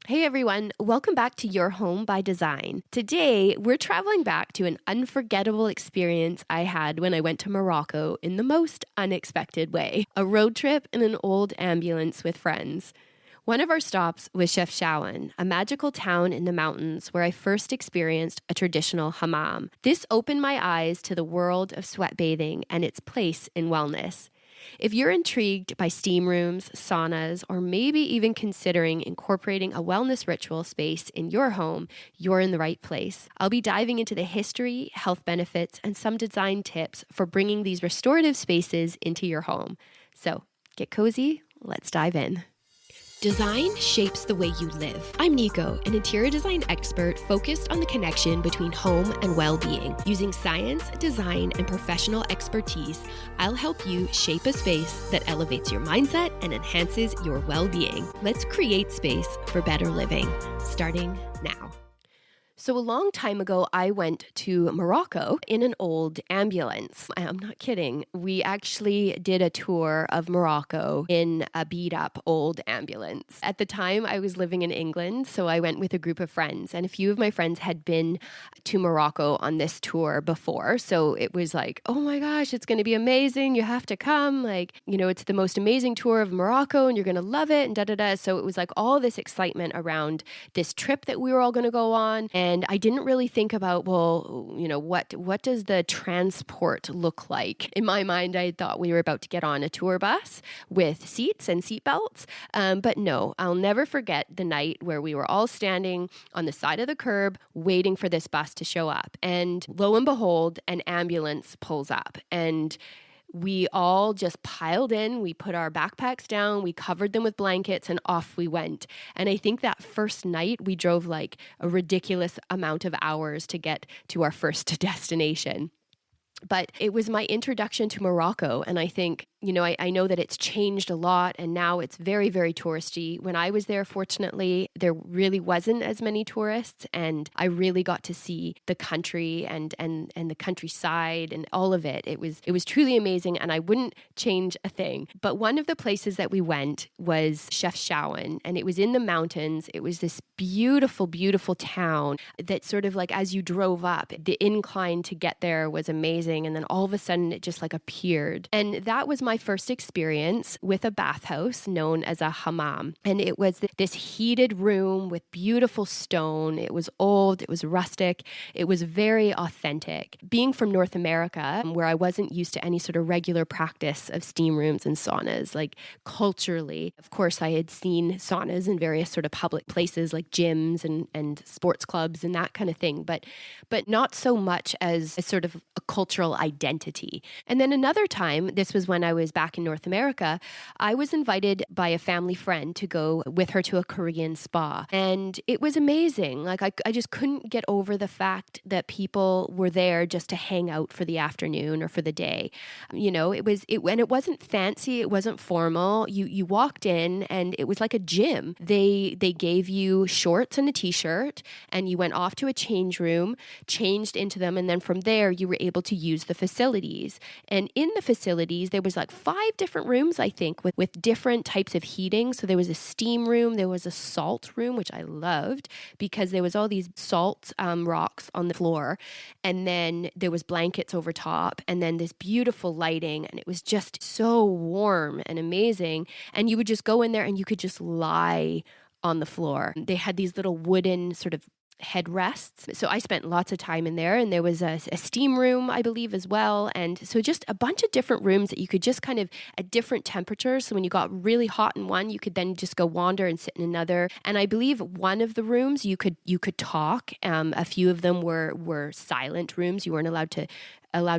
Hey everyone, welcome back to Your Home by Design. Today, we're traveling back to an unforgettable experience I had when I went to Morocco in the most unexpected way. A road trip in an old ambulance with friends. One of our stops was Chefchaouen, a magical town in the mountains where I first experienced a traditional hammam. This opened my eyes to the world of sweat bathing and its place in wellness. If you're intrigued by steam rooms, saunas, or maybe even considering incorporating a wellness ritual space in your home, you're in the right place. I'll be diving into the history, health benefits, and some design tips for bringing these restorative spaces into your home. So get cozy, let's dive in. Design shapes the way you live. I'm Nico, an interior design expert focused on the connection between home and well-being. Using science, design, and professional expertise, I'll help you shape a space that elevates your mindset and enhances your well-being. Let's create space for better living, starting now. So a long time ago, I went to Morocco in an old ambulance. I'm not kidding. We actually did a tour of Morocco in a beat-up old ambulance. At the time, I was living in England, so I went with a group of friends. And a few of my friends had been to Morocco on this tour before. So it was like, oh my gosh, it's going to be amazing. You have to come. It's the most amazing tour of Morocco and you're going to love it and da-da-da. So it was like all this excitement around this trip that we were all going to go on. And I didn't really think about, what does the transport look like? In my mind, I thought we were about to get on a tour bus with seats and seatbelts. But no, I'll never forget the night where we were all standing on the side of the curb waiting for this bus to show up. And lo and behold, an ambulance pulls up. And we all just piled in, we put our backpacks down, we covered them with blankets, and off we went. And I think that first night we drove like a ridiculous amount of hours to get to our first destination. But it was my introduction to Morocco, and I think, I know that it's changed a lot, and now it's very, very touristy. When I was there, fortunately, there really wasn't as many tourists, and I really got to see the country and the countryside and all of it. It was truly amazing, and I wouldn't change a thing. But one of the places that we went was Chefchaouen, and it was in the mountains. It was this beautiful, beautiful town that sort of like as you drove up, the incline to get there was amazing, and then all of a sudden it just like appeared. And that was my first experience with a bathhouse known as a hammam. And it was this heated room with beautiful stone. It was old, it was rustic, it was very authentic. Being from North America, where I wasn't used to any sort of regular practice of steam rooms and saunas, like culturally, of course, I had seen saunas in various sort of public places like gyms and sports clubs and that kind of thing, but not so much as a sort of a cultural identity. And then another time, this was when I was back in North America, I was invited by a family friend to go with her to a Korean spa. And it was amazing. Like I just couldn't get over the fact that people were there just to hang out for the afternoon or for the day. It wasn't fancy, it wasn't formal. You walked in and it was like a gym. They gave you shorts and a t-shirt and you went off to a change room, changed into them, and then from there you were able to use the facilities. And in the facilities, there was like 5 different rooms, I think, with different types of heating. So there was a steam room, there was a salt room, which I loved because there was all these salt rocks on the floor. And then there was blankets over top and then this beautiful lighting. And it was just so warm and amazing. And you would just go in there and you could just lie on the floor. They had these little wooden sort of headrests. So I spent lots of time in there, and there was a steam room, I believe, as well. And so just a bunch of different rooms that you could just kind of at different temperatures. So when you got really hot in one, you could then just go wander and sit in another. And I believe one of the rooms you could talk. A few of them were silent rooms. You weren't allowed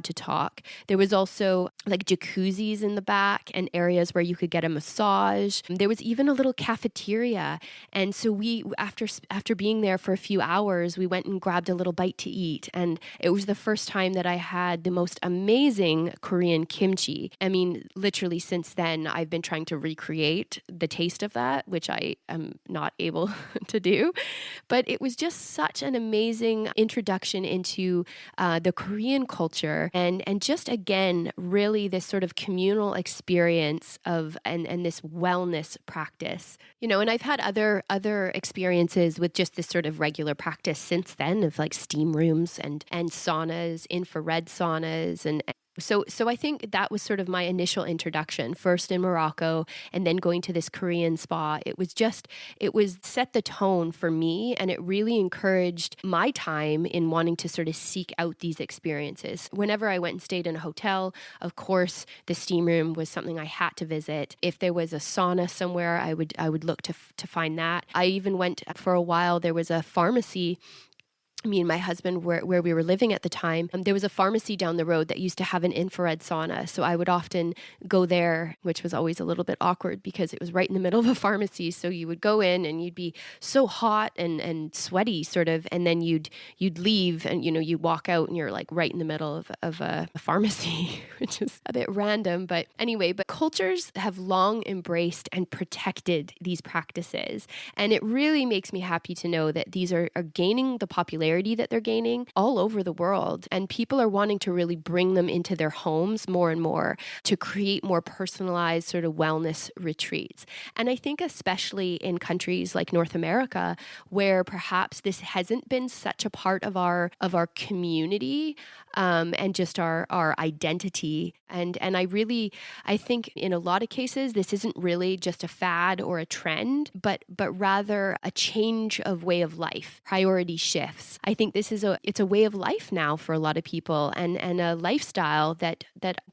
to talk. There was also like jacuzzis in the back and areas where you could get a massage. There was even a little cafeteria. And so we, after being there for a few hours, we went and grabbed a little bite to eat. And it was the first time that I had the most amazing Korean kimchi. I mean, literally since then, I've been trying to recreate the taste of that, which I am not able to do. But it was just such an amazing introduction into the Korean culture culture, and just again, really this sort of communal experience of and this wellness practice. And I've had other experiences with just this sort of regular practice since then of like steam rooms and saunas, infrared saunas, and so I think that was sort of my initial introduction, first in Morocco and then going to this Korean spa. It was set the tone for me, and it really encouraged my time in wanting to sort of seek out these experiences. Whenever I went and stayed in a hotel, of course, the steam room was something I had to visit. If there was a sauna somewhere, I would look to find that. I even went for a while, there was a pharmacy. Me and my husband, where we were living at the time, there was a pharmacy down the road that used to have an infrared sauna. So I would often go there, which was always a little bit awkward because it was right in the middle of a pharmacy. So you would go in and you'd be so hot and sweaty sort of, and then you'd leave and, you'd walk out and you're like right in the middle of a pharmacy, which is a bit random. But anyway, cultures have long embraced and protected these practices. And it really makes me happy to know that these are gaining the popularity that they're gaining all over the world. And people are wanting to really bring them into their homes more and more to create more personalized sort of wellness retreats. And I think especially in countries like North America, where perhaps this hasn't been such a part of our community and just our identity. And I think in a lot of cases, this isn't really just a fad or a trend, but rather a change of way of life, priority shifts. I think this is it's a way of life now for a lot of people, and a lifestyle that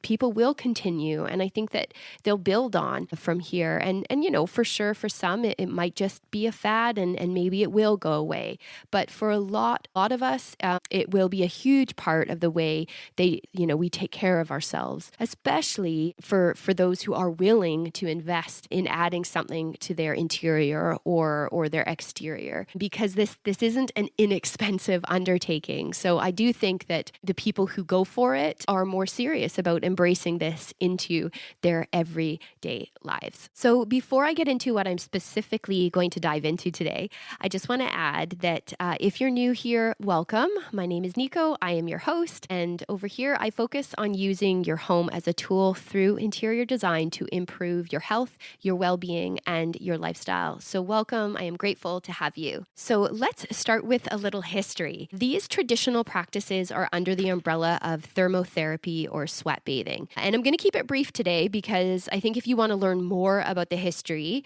people will continue. And I think that they'll build on from here. And for sure, for some, it might just be a fad and maybe it will go away. But for a lot of us, it will be a huge part of the way we take care of ourselves, especially for those who are willing to invest in adding something to their interior or their exterior, because this isn't an inexpensive undertaking. So I do think that the people who go for it are more serious about embracing this into their everyday lives. So before I get into what I'm specifically going to dive into today, I just want to add that if you're new here, welcome. My name is Nico. I am your host. And over here, I focus on using your home as a tool through interior design to improve your health, your well-being, and your lifestyle. So welcome. I am grateful to have you. So let's start with a little history. These traditional practices are under the umbrella of thermotherapy or sweat bathing. And I'm going to keep it brief today because I think if you want to learn more about the history,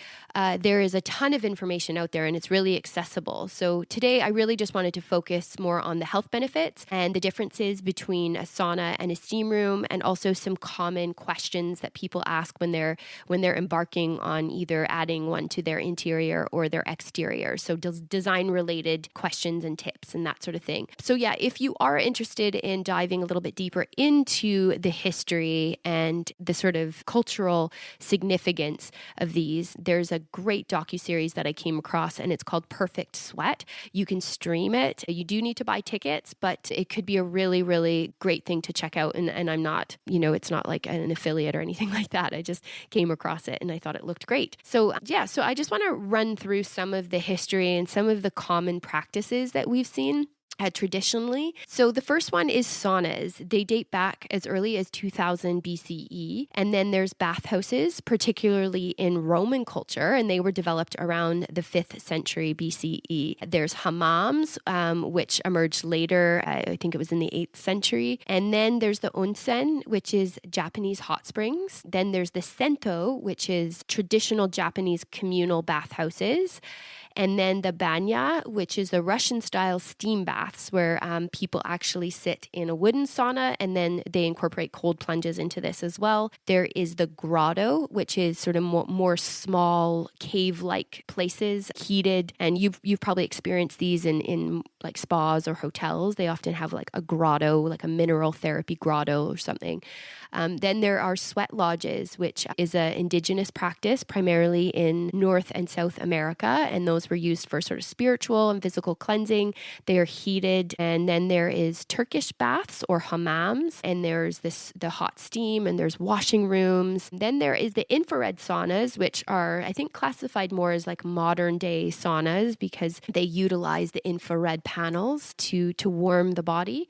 there is a ton of information out there and it's really accessible. So today I really just wanted to focus more on the health benefits and the differences between a sauna and a steam room, and also some common questions that people ask when they're embarking on either adding one to their interior or their exterior. So design related questions and tips and that sort of thing. So yeah, if you are interested in diving a little bit deeper into the history and the sort of cultural significance of these, there's a great docuseries that I came across and it's called Perfect Sweat. You can stream it. You do need to buy tickets, but it could be a really, really great thing to check out. And I'm not, it's not like an affiliate or anything like that. I just came across it and I thought it looked great. So yeah, so I just want to run through some of the history and some of the common practices that we've seen traditionally. So the first one is saunas. They date back as early as 2000 BCE. And then there's bathhouses, particularly in Roman culture, and they were developed around the 5th century BCE. There's hammams, which emerged later, I think it was in the 8th century. And then there's the onsen, which is Japanese hot springs. Then there's the sento, which is traditional Japanese communal bathhouses. And then the banya, which is the Russian-style steam baths where people actually sit in a wooden sauna and then they incorporate cold plunges into this as well. There is the grotto, which is sort of more small cave-like places, heated. And you've probably experienced these in like spas or hotels. They often have like a grotto, like a mineral therapy grotto or something. Then there are sweat lodges, which is an indigenous practice primarily in North and South America. And those were used for sort of spiritual and physical cleansing. They are heated. And then there is Turkish baths or hammams. And there's the hot steam and there's washing rooms. Then there is the infrared saunas, which are, I think, classified more as like modern day saunas because they utilize the infrared panels to warm the body.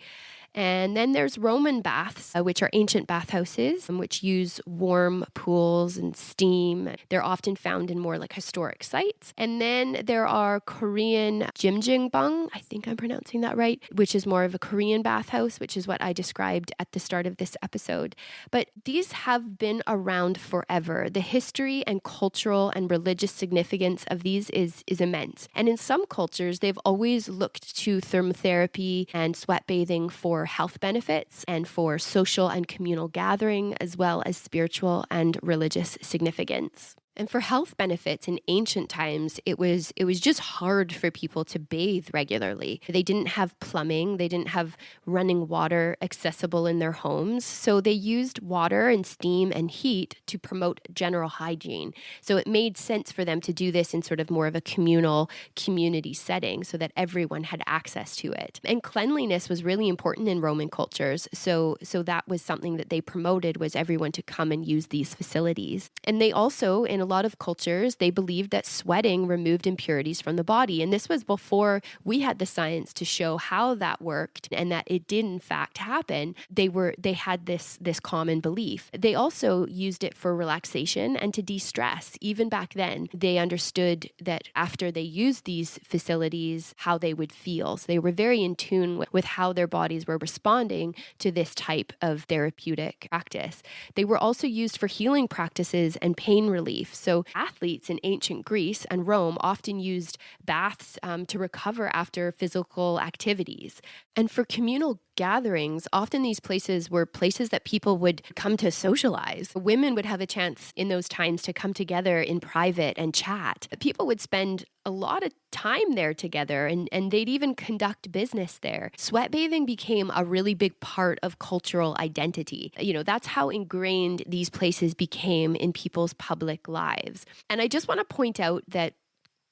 And then there's Roman baths, which are ancient bathhouses, which use warm pools and steam. They're often found in more like historic sites. And then there are Korean jjimjilbang, I think I'm pronouncing that right, which is more of a Korean bathhouse, which is what I described at the start of this episode. But these have been around forever. The history and cultural and religious significance of these is immense. And in some cultures, they've always looked to thermotherapy and sweat bathing for health benefits and for social and communal gathering, as well as spiritual and religious significance. And for health benefits in ancient times, it was just hard for people to bathe regularly. They didn't have plumbing, they didn't have running water accessible in their homes, so they used water and steam and heat to promote general hygiene. So it made sense for them to do this in sort of more of a communal community setting so that everyone had access to it. And cleanliness was really important in Roman cultures, so that was something that they promoted, was everyone to come and use these facilities. And they also, in a lot of cultures, they believed that sweating removed impurities from the body. And this was before we had the science to show how that worked and that it did in fact happen. They had this common belief. They also used it for relaxation and to de-stress. Even back then, they understood that after they used these facilities, how they would feel. So they were very in tune with how their bodies were responding to this type of therapeutic practice. They were also used for healing practices and pain relief. So athletes in ancient Greece and Rome often used baths to recover after physical activities. And for communal gatherings, often these places were places that people would come to socialize. Women would have a chance in those times to come together in private and chat. People would spend a lot of time there together and they'd even conduct business there. Sweat bathing became a really big part of cultural identity. That's how ingrained these places became in people's public lives. And I just want to point out that,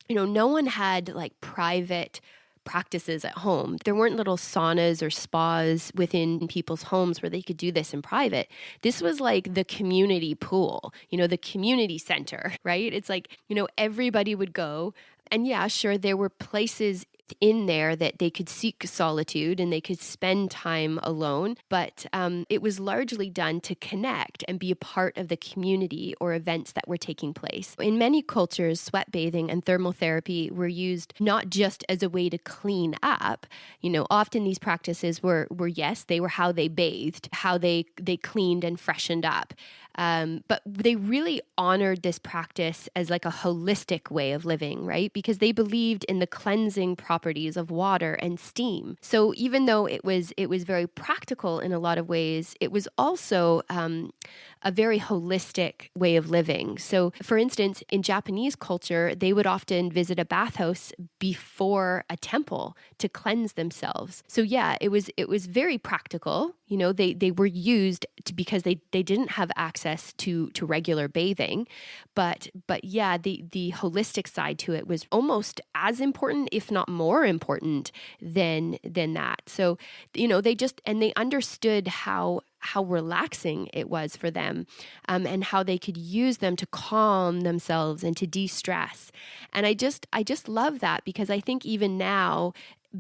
no one had like private practices at home. There weren't little saunas or spas within people's homes where they could do this in private. This was like the community pool, the community center, right? It's like, everybody would go. And yeah, sure, there were places in there that they could seek solitude and they could spend time alone, but it was largely done to connect and be a part of the community or events that were taking place. In many cultures, sweat bathing and thermal therapy were used not just as a way to clean up. Often these practices were yes, they were how they bathed, how they cleaned and freshened up. But they really honored this practice as like a holistic way of living, right? Because they believed in the cleansing properties of water and steam. So even though it was very practical in a lot of ways, it was also a very holistic way of living. So for instance, in Japanese culture, they would often visit a bathhouse before a temple to cleanse themselves. So yeah, it was very practical. They were used because they didn't have access to regular bathing, but yeah, the holistic side to it was almost as important, if not more important than that. So they understood how relaxing it was for them, and how they could use them to calm themselves and to de-stress. And I just love that, because I think even now,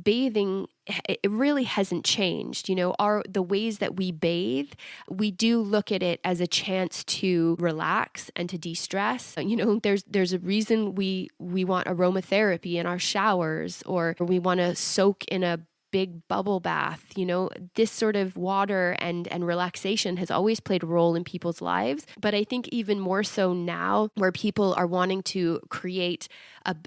bathing, it really hasn't changed. The ways that we bathe, we do look at it as a chance to relax and to de-stress. There's a reason we want aromatherapy in our showers, or we want to soak in a big bubble bath. This sort of water and relaxation has always played a role in people's lives. But I think even more so now, where people are wanting to create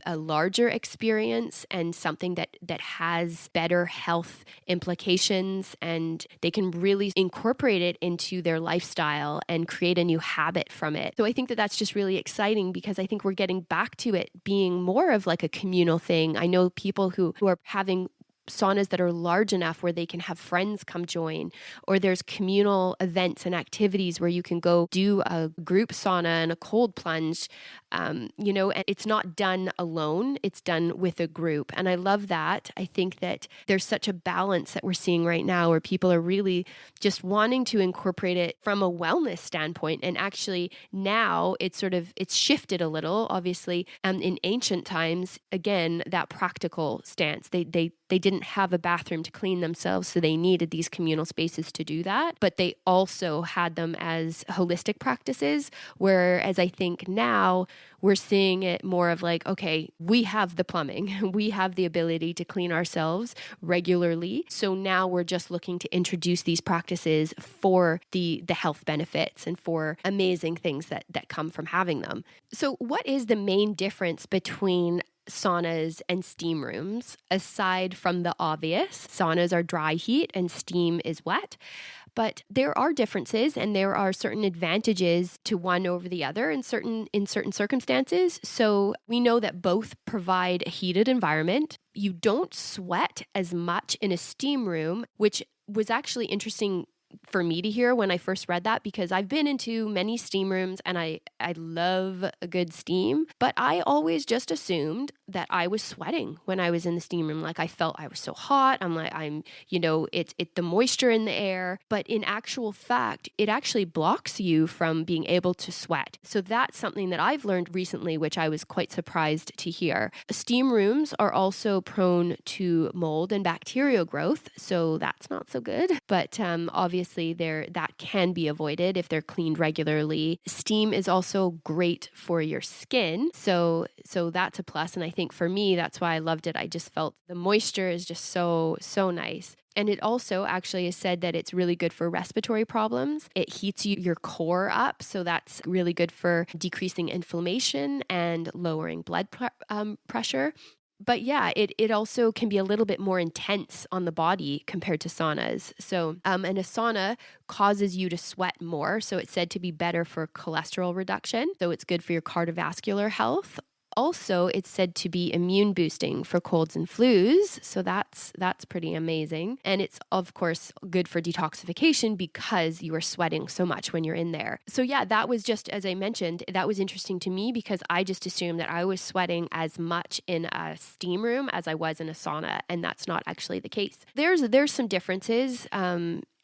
a larger experience and something that has better health implications, and they can really incorporate it into their lifestyle and create a new habit from it. So I think that that's just really exciting, because I think we're getting back to it being more of like a communal thing. I know people who are having saunas that are large enough where they can have friends come join, or there's communal events and activities where you can go do a group sauna and a cold plunge. And it's not done alone, it's done with a group. And I love that. I think that there's such a balance that we're seeing right now, where people are really just wanting to incorporate it from a wellness standpoint. And actually now it's shifted a little, obviously. In ancient times, again, that practical stance, they They didn't have a bathroom to clean themselves, so they needed these communal spaces to do that. But they also had them as holistic practices, whereas I think now we're seeing it more of like, okay, we have the plumbing, we have the ability to clean ourselves regularly. So now we're just looking to introduce these practices for the health benefits and for amazing things that come from having them. So what is the main difference between saunas and steam rooms, aside from the obvious? Saunas are dry heat and steam is wet. But there are differences and there are certain advantages to one over the other in certain circumstances. So we know that both provide a heated environment. You don't sweat as much in a steam room, which was actually interesting for me to hear when I first read that, because I've been into many steam rooms and I love a good steam, but I always just assumed that I was sweating when I was in the steam room. Like I felt I was so hot. It's the moisture in the air, but in actual fact, it actually blocks you from being able to sweat. So that's something that I've learned recently, which I was quite surprised to hear. Steam rooms are also prone to mold and bacterial growth, so that's not so good. But obviously that can be avoided if they're cleaned regularly. Steam is also great for your skin, so that's a plus. And I think for me, that's why I loved it. I just felt the moisture is just so nice. And it also actually is said that it's really good for respiratory problems. It heats your core up, so that's really good for decreasing inflammation and lowering blood pressure. But yeah, it also can be a little bit more intense on the body compared to saunas. So, and a sauna causes you to sweat more. So it's said to be better for cholesterol reduction. So it's good for your cardiovascular health. Also, it's said to be immune boosting for colds and flus. So that's pretty amazing. And it's, of course, good for detoxification because you are sweating so much when you're in there. So yeah, that was just, as I mentioned, that was interesting to me because I just assumed that I was sweating as much in a steam room as I was in a sauna. And that's not actually the case. There's some differences.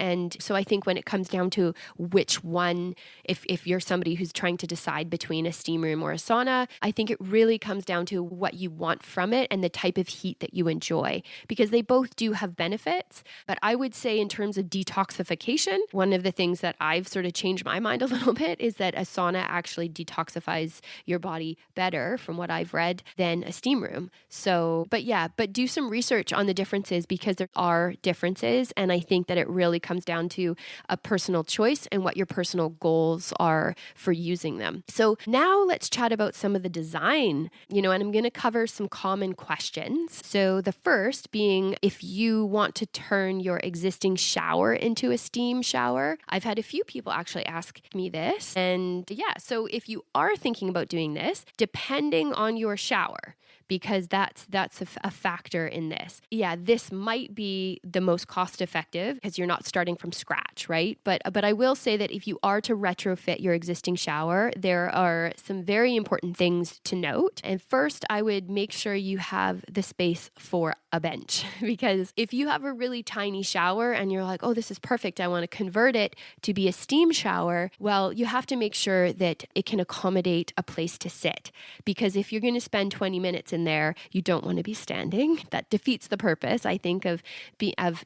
And so I think when it comes down to which one, if you're somebody who's trying to decide between a steam room or a sauna, I think it really comes down to what you want from it and the type of heat that you enjoy, because they both do have benefits. But I would say in terms of detoxification, one of the things that I've sort of changed my mind a little bit is that a sauna actually detoxifies your body better, from what I've read, than a steam room. So, but do some research on the differences, because there are differences. And I think that it really comes down to a personal choice and what your personal goals are for using them. So now let's chat about some of the design, and I'm going to cover some common questions. So the first being, if you want to turn your existing shower into a steam shower. I've had a few people actually ask me this. And yeah, so if you are thinking about doing this, depending on your shower, because that's a factor in this. Yeah, this might be the most cost effective because you're not starting from scratch, right? But I will say that if you are to retrofit your existing shower, there are some very important things to note. And first, I would make sure you have the space for a bench, because if you have a really tiny shower and you're like, oh, this is perfect, I want to convert it to be a steam shower, well, you have to make sure that it can accommodate a place to sit, because if you're going to spend 20 minutes in there, you don't want to be standing. That defeats the purpose, I think, of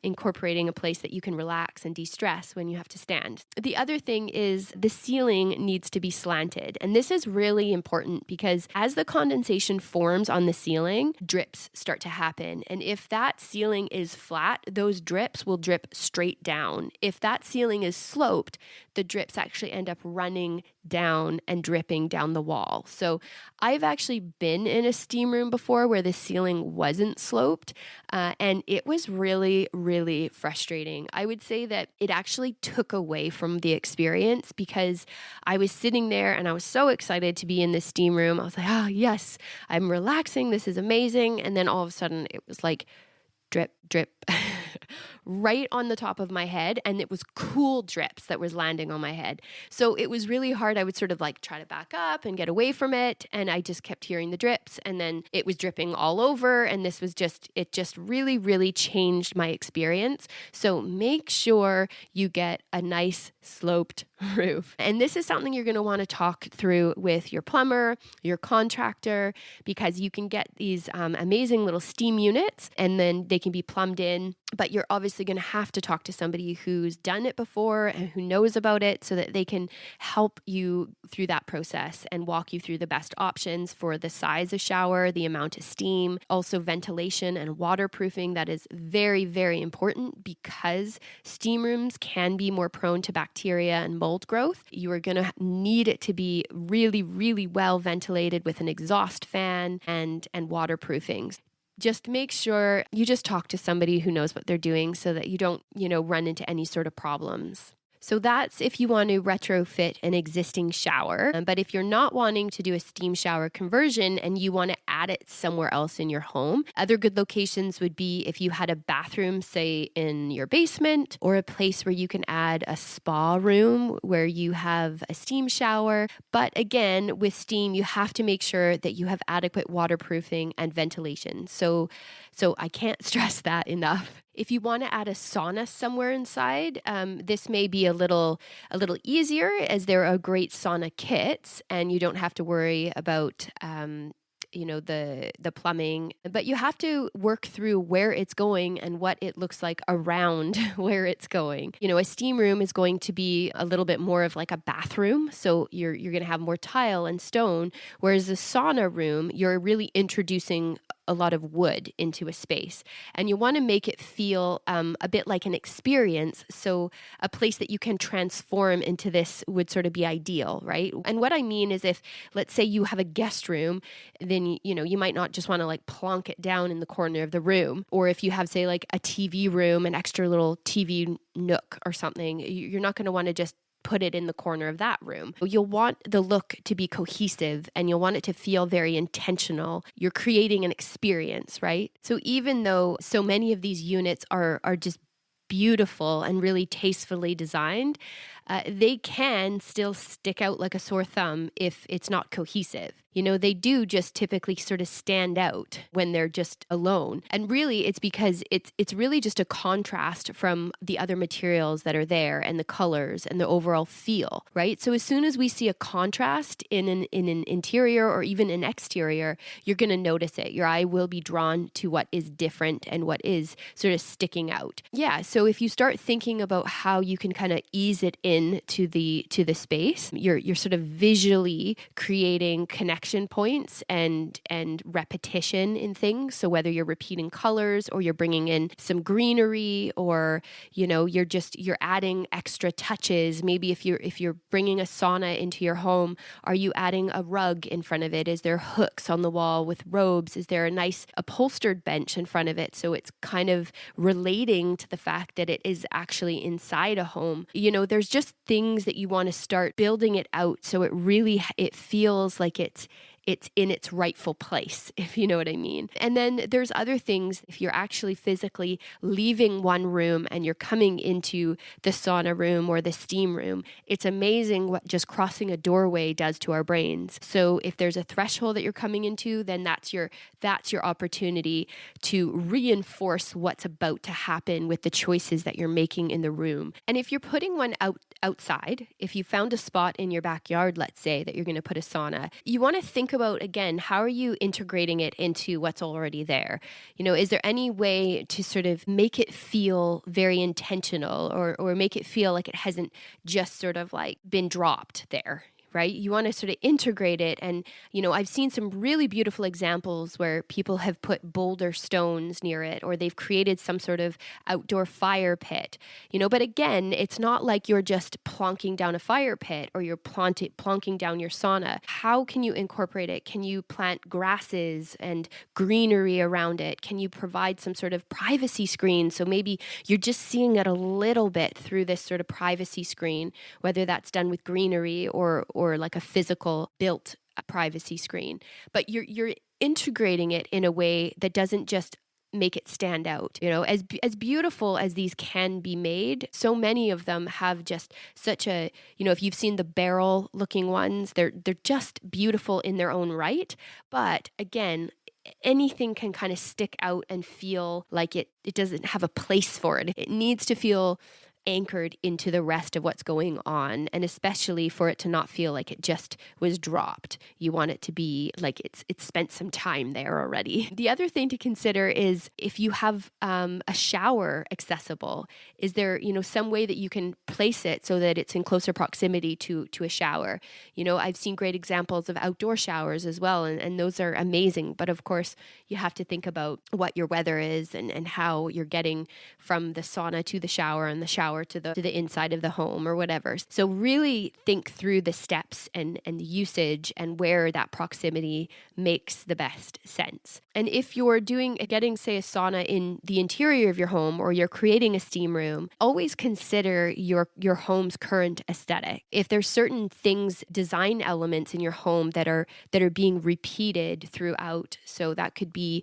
incorporating a place that you can relax and de-stress when you have to stand. The other thing is the ceiling needs to be slanted. And this is really important because as the condensation forms on the ceiling, drips start to happen. And if that ceiling is flat, those drips will drip straight down. If that ceiling is sloped, the drips actually end up running down and dripping down the wall. So I've actually been in a steam room before where the ceiling wasn't sloped, and it was really, really frustrating. I would say that it actually took away from the experience, because I was sitting there and I was so excited to be in the steam room. I was like, oh yes, I'm relaxing. This is amazing. And then all of a sudden it was like drip, drip. right on the top of my head, and it was cool drips that was landing on my head. So it was really hard. I would sort of like try to back up and get away from it, and I just kept hearing the drips, and then it was dripping all over, and it just really, really changed my experience. So make sure you get a nice sloped roof. And this is something you're going to want to talk through with your plumber, your contractor, because you can get these amazing little steam units, and then they can be plumbed in. But you're obviously going to have to talk to somebody who's done it before and who knows about it, so that they can help you through that process and walk you through the best options for the size of shower, the amount of steam, also ventilation and waterproofing. That is very, very important, because steam rooms can be more prone to bacteria and mold growth. You are going to need it to be really, really well ventilated with an exhaust fan and waterproofing. Just make sure you just talk to somebody who knows what they're doing, so that you don't, run into any sort of problems. So that's if you want to retrofit an existing shower. But if you're not wanting to do a steam shower conversion and you want to add it somewhere else in your home, other good locations would be if you had a bathroom, say in your basement, or a place where you can add a spa room where you have a steam shower. But again, with steam, you have to make sure that you have adequate waterproofing and ventilation. So I can't stress that enough. If you want to add a sauna somewhere inside, this may be a little easier, as there are great sauna kits, and you don't have to worry about the plumbing. But you have to work through where it's going and what it looks like around where it's going. A steam room is going to be a little bit more of like a bathroom, so you're going to have more tile and stone, whereas a sauna room, you're really introducing a lot of wood into a space, and you want to make it feel a bit like an experience. So a place that you can transform into this would sort of be ideal, right? And what I mean is, if let's say you have a guest room, then you might not just want to like plonk it down in the corner of the room. Or if you have, say, like a TV room, an extra little TV nook or something, you're not going to want to just put it in the corner of that room. You'll want the look to be cohesive, and you'll want it to feel very intentional. You're creating an experience, right? So even though so many of these units are just beautiful and really tastefully designed, they can still stick out like a sore thumb if it's not cohesive. They do just typically sort of stand out when they're just alone. And really, it's because it's really just a contrast from the other materials that are there, and the colors and the overall feel, right? So as soon as we see a contrast in an interior or even an exterior, you're going to notice it. Your eye will be drawn to what is different and what is sort of sticking out. Yeah, so if you start thinking about how you can kind of ease it in to the space, you're sort of visually creating connection points and repetition in things. So whether you're repeating colors, or you're bringing in some greenery, or you're adding extra touches. Maybe if you're bringing a sauna into your home, are you adding a rug in front of it? Is there hooks on the wall with robes? Is there a nice upholstered bench in front of it, so it's kind of relating to the fact that it is actually inside a home? There's just things that you want to start building it out, so it feels like it's in its rightful place, if you know what I mean. And then there's other things. If you're actually physically leaving one room and you're coming into the sauna room or the steam room, it's amazing what just crossing a doorway does to our brains. So if there's a threshold that you're coming into, then that's your opportunity to reinforce what's about to happen with the choices that you're making in the room. And if you're putting one outside, if you found a spot in your backyard, let's say, that you're going to put a sauna, you want to think about, again, how are you integrating it into what's already there? Is there any way to sort of make it feel very intentional, or make it feel like it hasn't just sort of like been dropped there? Right? You want to sort of integrate it. And, I've seen some really beautiful examples where people have put boulder stones near it, or they've created some sort of outdoor fire pit, but again, it's not like you're just plonking down a fire pit, or you're plonking down your sauna. How can you incorporate it? Can you plant grasses and greenery around it? Can you provide some sort of privacy screen? So maybe you're just seeing it a little bit through this sort of privacy screen, whether that's done with greenery or like a physical built privacy screen. But you're integrating it in a way that doesn't just make it stand out. As beautiful as these can be made, so many of them have just such a, if you've seen the barrel looking ones, they're just beautiful in their own right. But again, anything can kind of stick out and feel like it doesn't have a place for it. It needs to feel anchored into the rest of what's going on, and especially for it to not feel like it just was dropped. You want it to be like it's spent some time there already. The other thing to consider is if you have a shower accessible, is there some way that you can place it so that it's in closer proximity to a shower? I've seen great examples of outdoor showers as well, and those are amazing. But of course, you have to think about what your weather is and how you're getting from the sauna to the shower and the shower to the inside of the home or whatever. So really think through the steps and the usage and where that proximity makes the best sense. And if you're getting, say, a sauna in the interior of your home, or you're creating a steam room, always consider your home's current aesthetic. If there's certain things, design elements in your home that are being repeated throughout, so that could be,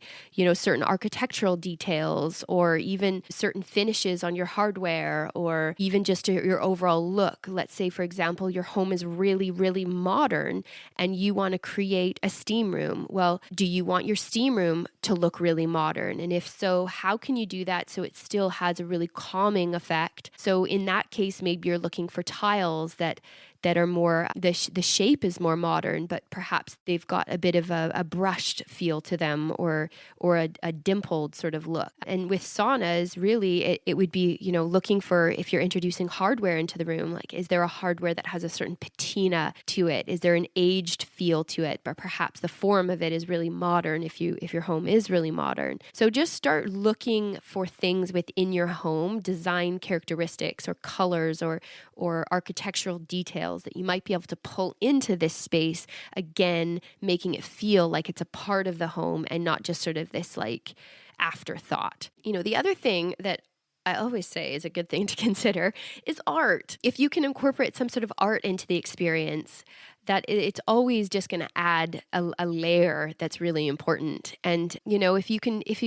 certain architectural details, or even certain finishes on your hardware, or even just your overall look. Let's say, for example, your home is really, really modern and you want to create a steam room. Well, do you want your steam room to look really modern? And if so, how can you do that so it still has a really calming effect? So in that case, maybe you're looking for tiles that are more, the shape is more modern, but perhaps they've got a bit of a brushed feel to them, or a dimpled sort of look. And with saunas, really, it would be, looking for, if you're introducing hardware into the room, like, is there a hardware that has a certain patina to it? Is there an aged feel to it? But perhaps the form of it is really modern if your home is really modern. So just start looking for things within your home, design characteristics or colors or architectural details that you might be able to pull into this space, again, making it feel like it's a part of the home and not just sort of this like afterthought. The other thing that I always say is a good thing to consider is art. If you can incorporate some sort of art into the experience, that it's always just going to add a layer that's really important. And if you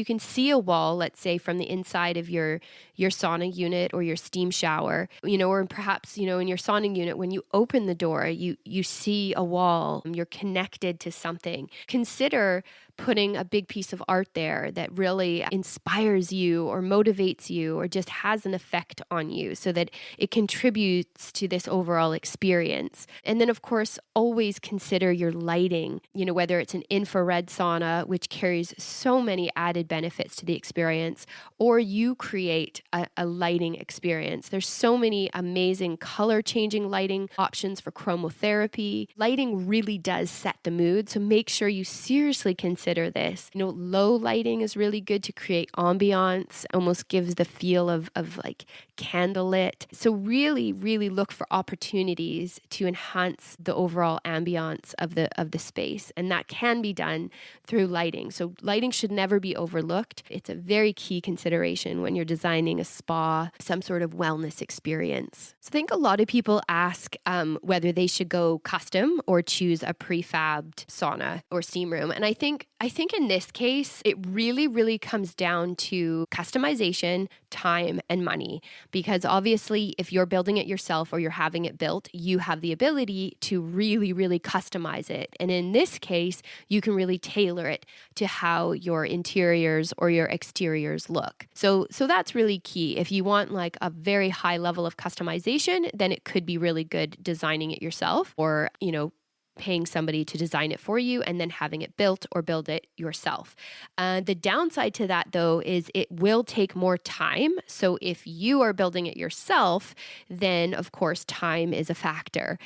can see a wall, let's say from the inside of your sauna unit or your steam shower, or perhaps in your sauna unit, when you open the door, you see a wall, you're connected to something. Consider putting a big piece of art there that really inspires you or motivates you or just has an effect on you, so that it contributes to this overall experience. And then, of course, always consider your lighting, whether it's an infrared sauna, which carries so many added benefits to the experience, or you create a lighting experience. There's so many amazing color changing lighting options for chromotherapy. Lighting really does set the mood. So make sure you seriously consider this. Low lighting is really good to create ambiance, almost gives the feel of like candlelit. So really, really look for opportunities to enhance the overall ambiance of the space. And that can be done through lighting. So lighting should never be overlooked. It's a very key consideration when you're designing a spa, some sort of wellness experience. So I think a lot of people ask whether they should go custom or choose a prefabbed sauna or steam room. And I think in this case, it really, really comes down to customization, time, and money. Because obviously, if you're building it yourself or you're having it built, you have the ability to really, really customize it. And in this case, you can really tailor it to how your interiors or your exteriors look. So that's really key. If you want like a very high level of customization, then it could be really good designing it yourself, or, paying somebody to design it for you and then having it built or build it yourself. The downside to that, though, is it will take more time. So if you are building it yourself, then of course time is a factor.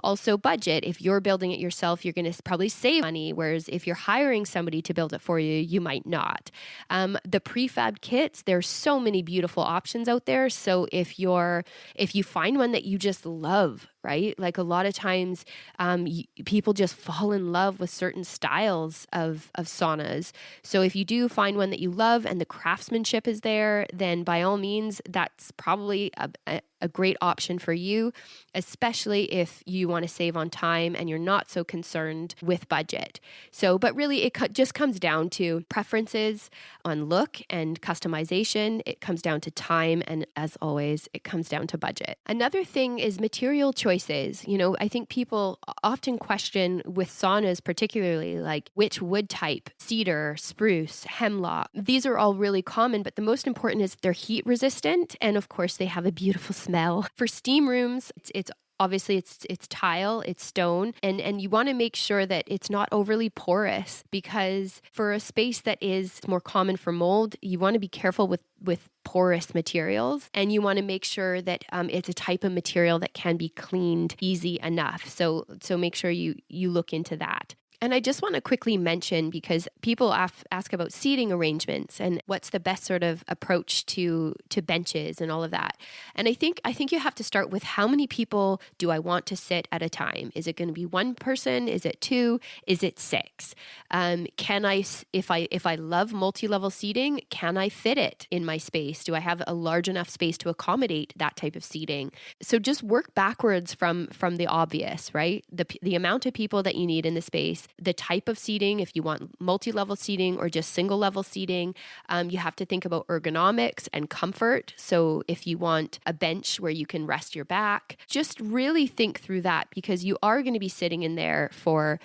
Also budget. If you're building it yourself, you're going to probably save money. Whereas if you're hiring somebody to build it for you, you might not. The prefab kits, there's so many beautiful options out there. So if you find one that you just love, right? Like a lot of times people just fall in love with certain styles of saunas. So if you do find one that you love and the craftsmanship is there, then by all means, that's probably a great option for you, especially if you want to save on time and you're not so concerned with budget. So, but really it just comes down to preferences on look and customization. It comes down to time. And as always, it comes down to budget. Another thing is material choices. I think people often question with saunas, particularly like which wood type, cedar, spruce, hemlock. These are all really common, but the most important is they're heat resistant. And of course, they have a beautiful smell. For steam rooms, it's obviously it's tile, it's stone, and you want to make sure that it's not overly porous, because for a space that is more common for mold, you want to be careful with porous materials, and you want to make sure that it's a type of material that can be cleaned easy enough. So make sure you look into that. And I just want to quickly mention, because people ask about seating arrangements and what's the best sort of approach to benches and all of that. And I think you have to start with, how many people do I want to sit at a time? Is it going to be one person? Is it two? Is it six? Can I, if I love multi-level seating, can I fit it in my space? Do I have a large enough space to accommodate that type of seating? So just work backwards from the obvious, right? The amount of people that you need in the space, the type of seating, if you want multi-level seating or just single level seating. You have to think about ergonomics and comfort. So if you want a bench where you can rest your back, just really think through that, because you are going to be sitting in there for,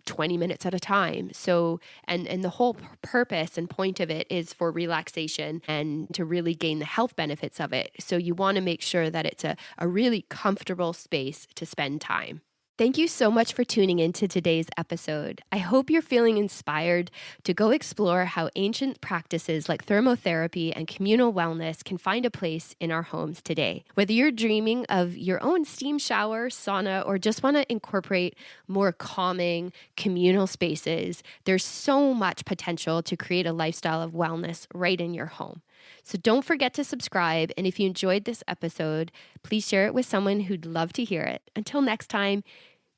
20 minutes at a time. So, and the whole purpose and point of it is for relaxation and to really gain the health benefits of it. So you want to make sure that it's a really comfortable space to spend time. Thank you so much for tuning into today's episode. I hope you're feeling inspired to go explore how ancient practices like thermotherapy and communal wellness can find a place in our homes today. Whether you're dreaming of your own steam shower, sauna, or just want to incorporate more calming communal spaces, there's so much potential to create a lifestyle of wellness right in your home. So don't forget to subscribe. And if you enjoyed this episode, please share it with someone who'd love to hear it. Until next time,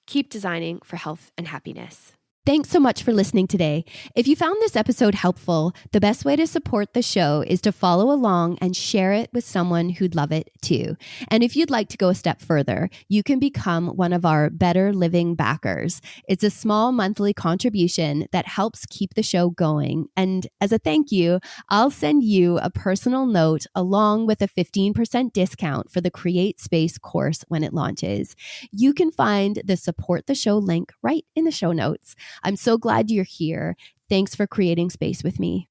keep designing for health and happiness. Thanks so much for listening today. If you found this episode helpful, the best way to support the show is to follow along and share it with someone who'd love it too. And if you'd like to go a step further, you can become one of our Better Living backers. It's a small monthly contribution that helps keep the show going. And as a thank you, I'll send you a personal note along with a 15% discount for the Create Space course when it launches. You can find the Support the Show link right in the show notes. I'm so glad you're here. Thanks for creating space with me.